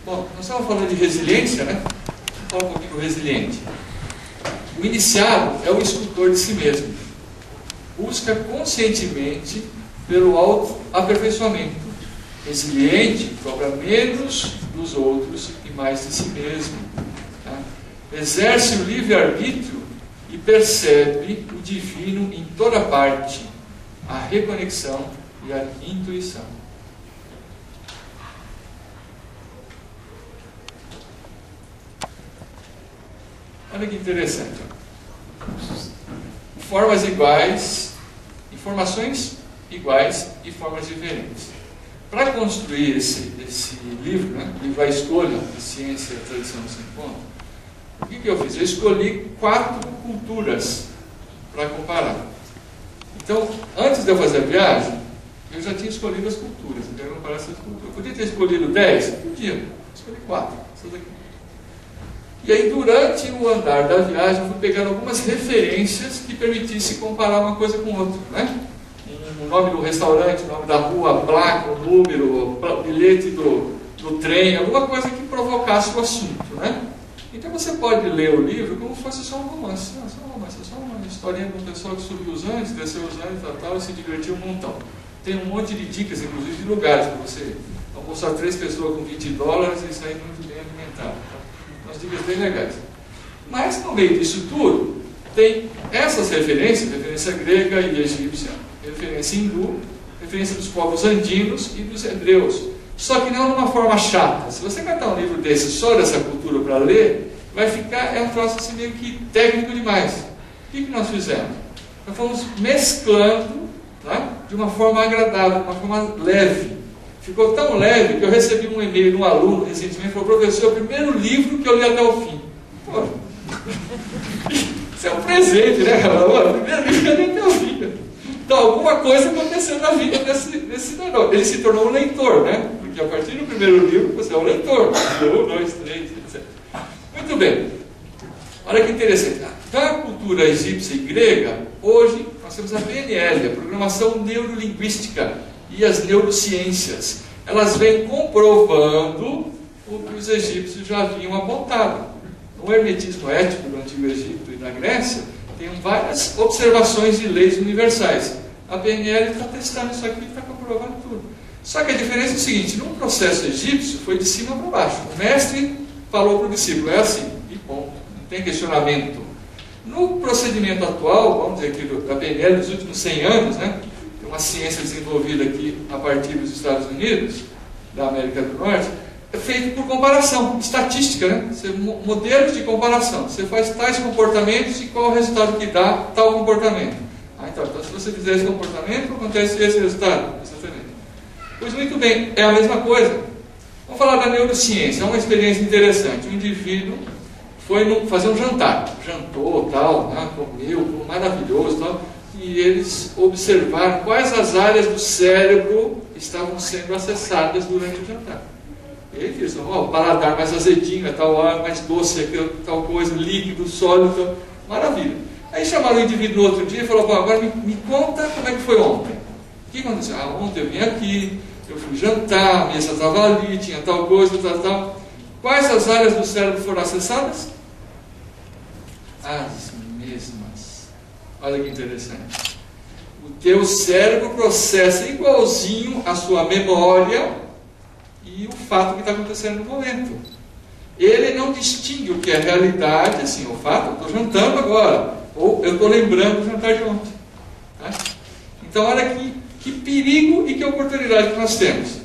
Bom, nós estamos falando de resiliência, né? Vamos falar um pouquinho do resiliente. O iniciado é o escultor de si mesmo. Busca conscientemente pelo autoaperfeiçoamento. Resiliente cobra menos dos outros e mais de si mesmo. Tá? Exerce o livre-arbítrio e percebe o divino em toda parte, a reconexão e a intuição. Olha que interessante. Formas iguais, informações iguais e formas diferentes. Para construir esse livro, né, livro A Escolha, de Ciência e Tradição se Encontram, o que eu fiz? Eu escolhi 4 culturas para comparar. Então, antes de eu fazer a viagem, eu já tinha escolhido as culturas. Eu quero comparar essas culturas. Eu podia ter escolhido 10? Podia. Escolhi 4. Essas aqui. E aí, durante o andar da viagem, eu fui pegando algumas referências que permitissem comparar uma coisa com outra, né? O nome do restaurante, o nome da rua, a placa, o número, o bilhete do trem, alguma coisa que provocasse o assunto, né? Então você pode ler o livro como se fosse só um romance. Não, só um romance, só uma historinha de um pessoal que subiu os Andes, desceu os Andes e se divertiu um montão. Tem um monte de dicas, inclusive, de lugares para você almoçar 3 pessoas com $20 e sair muito bem alimentado. Umas dicas bem legais. Mas, no meio disso tudo, tem essas referências, referência grega e egípcia, referência hindu, referência dos povos andinos e dos hebreus. Só que não de uma forma chata. Se você catar um livro desse só dessa cultura para ler, vai ficar, um troço assim meio que técnico demais. O que nós fizemos? Nós fomos mesclando, tá, de uma forma agradável, de uma forma leve. Ficou tão leve que eu recebi um e-mail de um aluno recentemente, falou: professor, é o primeiro livro que eu li até o fim. Pô, isso é um presente, né, cara? O primeiro livro que eu li até o fim. Então, alguma coisa aconteceu na vida desse cidadão. Ele se tornou um leitor, né? Porque a partir do primeiro livro você é um leitor. 1, 2, 3, etc. Muito bem. Olha que interessante. Da cultura egípcia e grega, hoje nós temos a PNL, a Programação Neurolinguística, e as neurociências. Elas vêm comprovando o que os egípcios já haviam apontado. No hermetismo ético do Antigo Egito e na Grécia, tem várias observações de leis universais. A PNL está testando isso aqui e está comprovando tudo. Só que a diferença é o seguinte: num processo egípcio foi de cima para baixo. O mestre falou para o discípulo, é assim, e ponto. Não tem questionamento. No procedimento atual, vamos dizer aqui da PNL dos últimos 100 anos, né, tem uma ciência desenvolvida aqui a partir dos Estados Unidos, da América do Norte, é feito por comparação, estatística, né? Modelos de comparação. Você faz tais comportamentos e qual é o resultado que dá tal comportamento. Então se você fizer esse comportamento, acontece esse resultado. Exatamente. Pois muito bem, é a mesma coisa. Vamos falar da neurociência. É uma experiência interessante. Um indivíduo foi fazer um jantar. Jantou, tal, né? Comeu, maravilhoso, tal. E eles observaram quais as áreas do cérebro estavam sendo acessadas durante o jantar. Ele disse: o paladar mais azedinho, tal ar mais doce, tal coisa, líquido, sólido, maravilha. Aí chamaram o indivíduo no outro dia e falou: bom, agora me conta como é que foi ontem. O que aconteceu? Ontem eu vim aqui, eu fui jantar, a mesa estava ali, tinha tal coisa, tal. Quais as áreas do cérebro foram acessadas? As mesmas. Olha que interessante. O teu cérebro processa igualzinho a sua memória e o fato que está acontecendo no momento. Ele não distingue o que é realidade, assim, o fato, eu estou jantando agora, ou eu estou lembrando do jantar de ontem. Tá? Então, olha que perigo e que oportunidade que nós temos.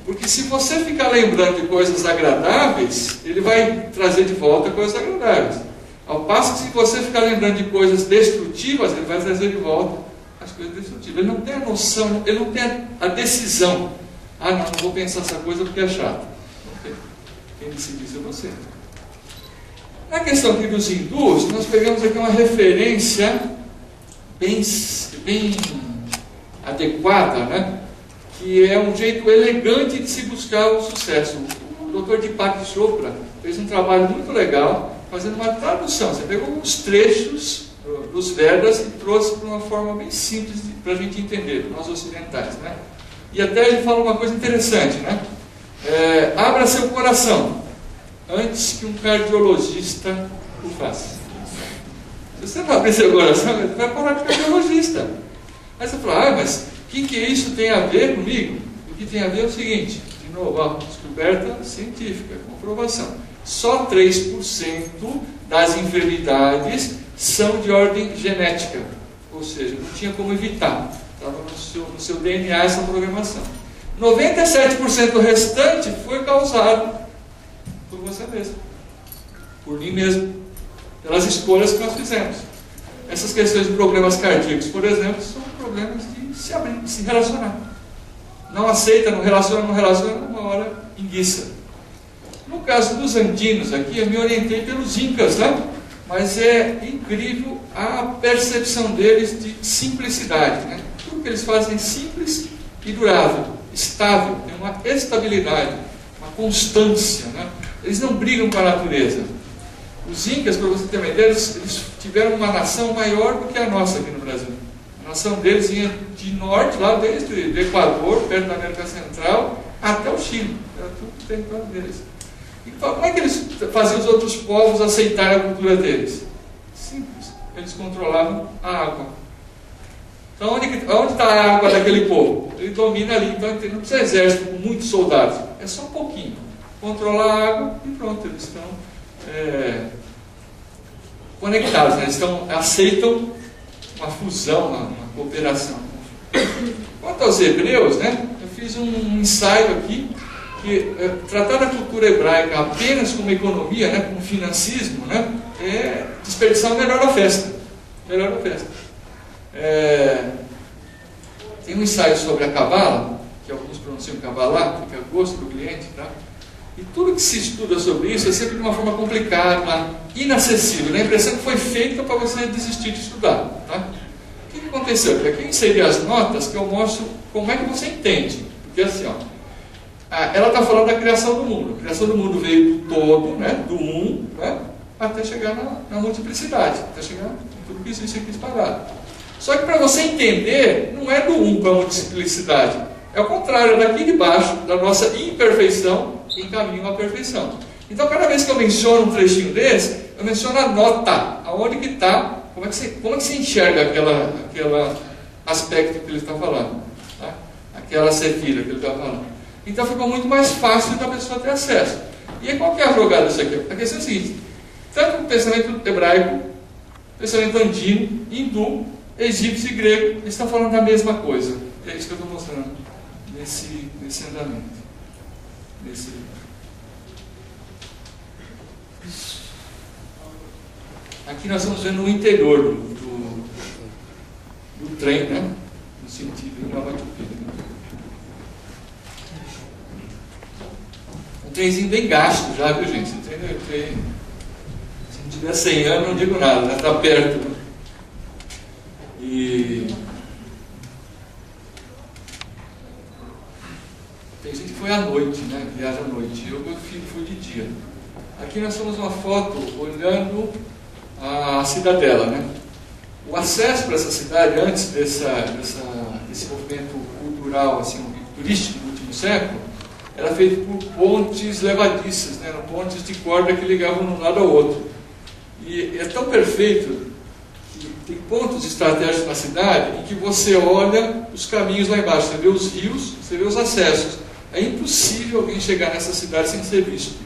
Porque se você ficar lembrando de coisas agradáveis, ele vai trazer de volta coisas agradáveis. Ao passo que se você ficar lembrando de coisas destrutivas, ele vai trazer de volta as coisas destrutivas. Ele não tem a noção, ele não tem a decisão. Não vou pensar essa coisa porque é chato. Não tem. Quem decide isso é você. Na questão aqui dos hindus, nós pegamos aqui uma referência bem adequada, né? Que é um jeito elegante de se buscar o sucesso. O Dr. Deepak Chopra fez um trabalho muito legal, fazendo uma tradução. Você pegou alguns trechos dos Vedas e trouxe para uma forma bem simples para a gente entender, nós ocidentais, né? E até ele fala uma coisa interessante, né? abra seu coração antes que um cardiologista o faça. Se você não abrir seu coração, você vai parar de cardiologista. Aí você fala, mas o que isso tem a ver comigo? O que tem a ver é o seguinte, de novo, ó, descoberta científica, comprovação. Só 3% das enfermidades são de ordem genética, ou seja, não tinha como evitar, estava no seu DNA essa programação. 97% do restante foi causado por você mesmo, por mim mesmo, pelas escolhas que nós fizemos. Essas questões de problemas cardíacos, por exemplo, são problemas de se abrir, de se relacionar. Não aceita, não relaciona, uma hora enguiça. No caso dos andinos aqui, eu me orientei pelos incas, né? Mas é incrível a percepção deles de simplicidade, né? Tudo que eles fazem é simples e durável, estável, tem uma estabilidade, uma constância, né? Eles não brigam com a natureza. Os incas, para você ter uma ideia, eles tiveram uma nação maior do que a nossa aqui no Brasil. A nação deles vinha de norte, lá desde o Equador, perto da América Central, até o Chile. Era tudo território deles. E como é que eles faziam os outros povos aceitarem a cultura deles? Simples. Eles controlavam a água. Então, onde está a água daquele povo? Ele domina ali. Então, não precisa exército com muitos soldados. É só um pouquinho. Controlar a água e pronto. Eles estão conectados. Né? Eles aceitam uma fusão, uma cooperação. Quanto aos hebreus, né? Eu fiz um ensaio aqui que tratar da cultura hebraica apenas como economia, né, como financismo, né, é desperdiçar o melhor da festa. Melhor da festa. Tem um ensaio sobre a Cabala, que alguns pronunciam Cabalá, fica a gosto do cliente, tá? E tudo que se estuda sobre isso é sempre de uma forma complicada, inacessível. Dá a impressão que foi feita para você desistir de estudar. Tá? O que aconteceu? Porque aqui eu inseri as notas que eu mostro como é que você entende. Porque assim, ó, ela está falando da criação do mundo. A criação do mundo veio do todo, né, do né, até chegar na multiplicidade, até chegar em tudo que existe aqui espalhado. Só que para você entender, não é do para a multiplicidade. É o contrário, é daqui de baixo, da nossa imperfeição, em caminho à perfeição. Então, cada vez que eu menciono um trechinho desse, eu menciono a nota, aonde que está, como é que você enxerga aquele aspecto que ele está falando, tá? Aquela sefira que ele está falando. Então, ficou muito mais fácil da pessoa ter acesso. E aí, qual que é a jogada disso aqui? A questão é a seguinte, tanto o pensamento hebraico, pensamento andino, hindu, egípcio e grego, eles estão falando da mesma coisa. É isso que eu estou mostrando nesse andamento. Aqui nós estamos vendo o interior do trem, né? No sentido de Nova Tupira. Um trenzinho bem gasto já, viu, gente? Se não tiver 100 anos, não digo nada, né? Está perto. Né? E tem gente que foi à noite, né? Viaja à noite. Eu fui de dia. Aqui nós temos uma foto olhando a cidadela, né? O acesso para essa cidade, antes desse movimento cultural, assim, turístico do último século, era feito por pontes levadiças, né? Eram pontes de corda que ligavam de um lado ao outro. E é tão perfeito que tem pontos estratégicos na cidade em que você olha os caminhos lá embaixo, você vê os rios, você vê os acessos. É impossível alguém chegar nessa cidade sem ser visto.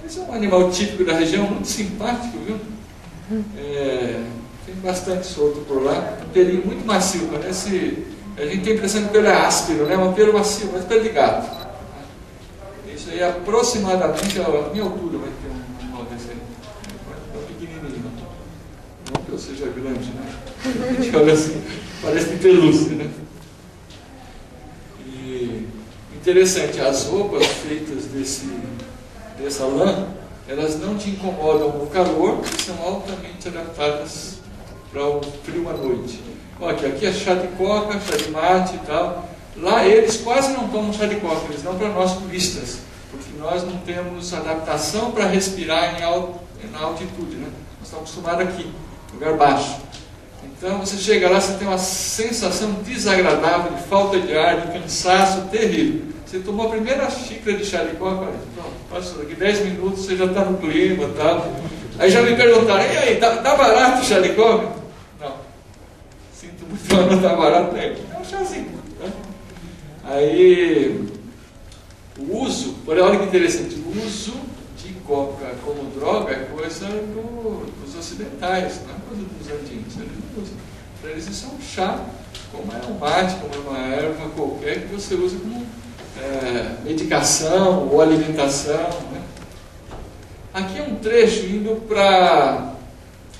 Esse é um animal típico da região, muito simpático, viu? Tem bastante solto por lá, um pelinho muito macio, parece... A gente tem a impressão que o pelo é áspero, né? Um pelo macio, mas pelo de gato. Isso aí aproximadamente a minha altura vai ter um animal desse aí. É pequenininho. Não que eu seja grande, né? A gente olha assim, parece de pelúcia, né? E interessante, as roupas feitas dessa lã, elas não te incomodam no calor, são altamente adaptadas para o frio à noite. Olha, aqui é chá de coca, chá de mate e tal. Lá eles quase não tomam chá de coca, eles dão para nós turistas, porque nós não temos adaptação para respirar na altitude, né? Nós estamos acostumados aqui, lugar baixo. Então você chega lá, você tem uma sensação desagradável de falta de ar, de cansaço terrível. Você tomou a primeira xícara de chá de coca, pronto, passa daqui 10 minutos, você já está no clima e tal. Aí já me perguntaram, e aí, tá barato o chá de coca? Não. Sinto muito, mas não está barato nem. É um chazinho. Né? Aí, o uso, olha que interessante, o uso de coca como droga é coisa dos ocidentais, não é coisa dos antigos. Para eles isso é um chá, como é um mate, como é uma erva qualquer que você usa como medicação ou alimentação. Né? Aqui é um trecho indo para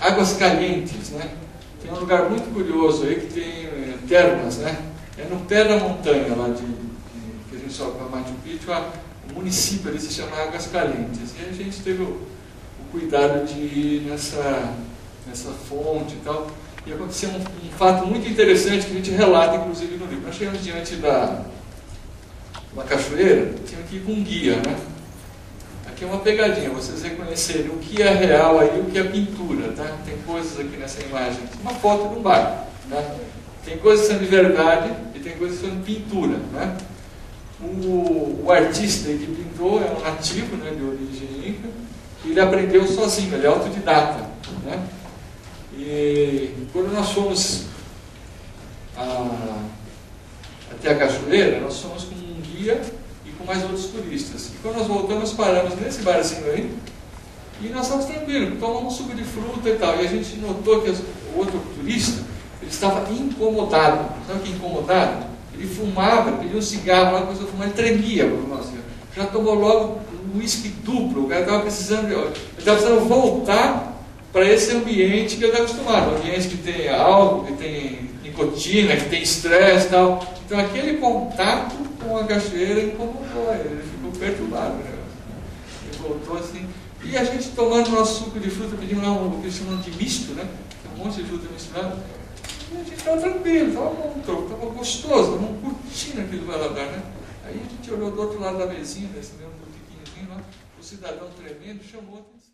Águas Calientes. Né? Tem um lugar muito curioso aí que tem termas, né? É no pé da montanha lá que a gente sobe para Machu Picchu, o município ali se chama Águas Calientes. E a gente teve o cuidado de ir nessa fonte e tal. E aconteceu um fato muito interessante que a gente relata, inclusive, no livro. Nós chegamos diante da uma cachoeira, tinha que ir com um guia, né? Aqui é uma pegadinha, vocês reconhecerem o que é real aí e o que é pintura, tá? Tem coisas aqui nessa imagem, uma foto de um bairro, né? Tem coisas que são de verdade e tem coisas que são de pintura, né? O artista que pintou é um nativo, né, de origem inca, e ele aprendeu sozinho, ele é autodidata, né? E quando nós fomos até a cachoeira, nós fomos com um guia e com mais outros turistas. E quando nós voltamos, paramos nesse barzinho aí e nós estávamos tranquilos, tomamos um suco de fruta e tal. E a gente notou que o outro turista, ele estava incomodado. Sabe o que é incomodado? Ele fumava, pedia um cigarro, uma coisa fumar, ele tremia. Já tomou logo um uísque duplo, o cara estava precisando voltar para esse ambiente que ele está acostumado, um ambiente que tem álcool, que tem nicotina, que tem estresse e tal. Então aquele contato com a cachoeira incomodou ele ficou perturbado. Né? Ele voltou assim. E a gente tomando nosso suco de fruta, pedindo lá o que eles chamam de misto, né? Um monte de fruta misturada. E a gente estava tranquilo, estava gostoso, estava curtindo aquele paladar, né? Aí a gente olhou do outro lado da mesinha, nesse mesmo botiquinhozinho lá, o cidadão tremendo chamou a atenção.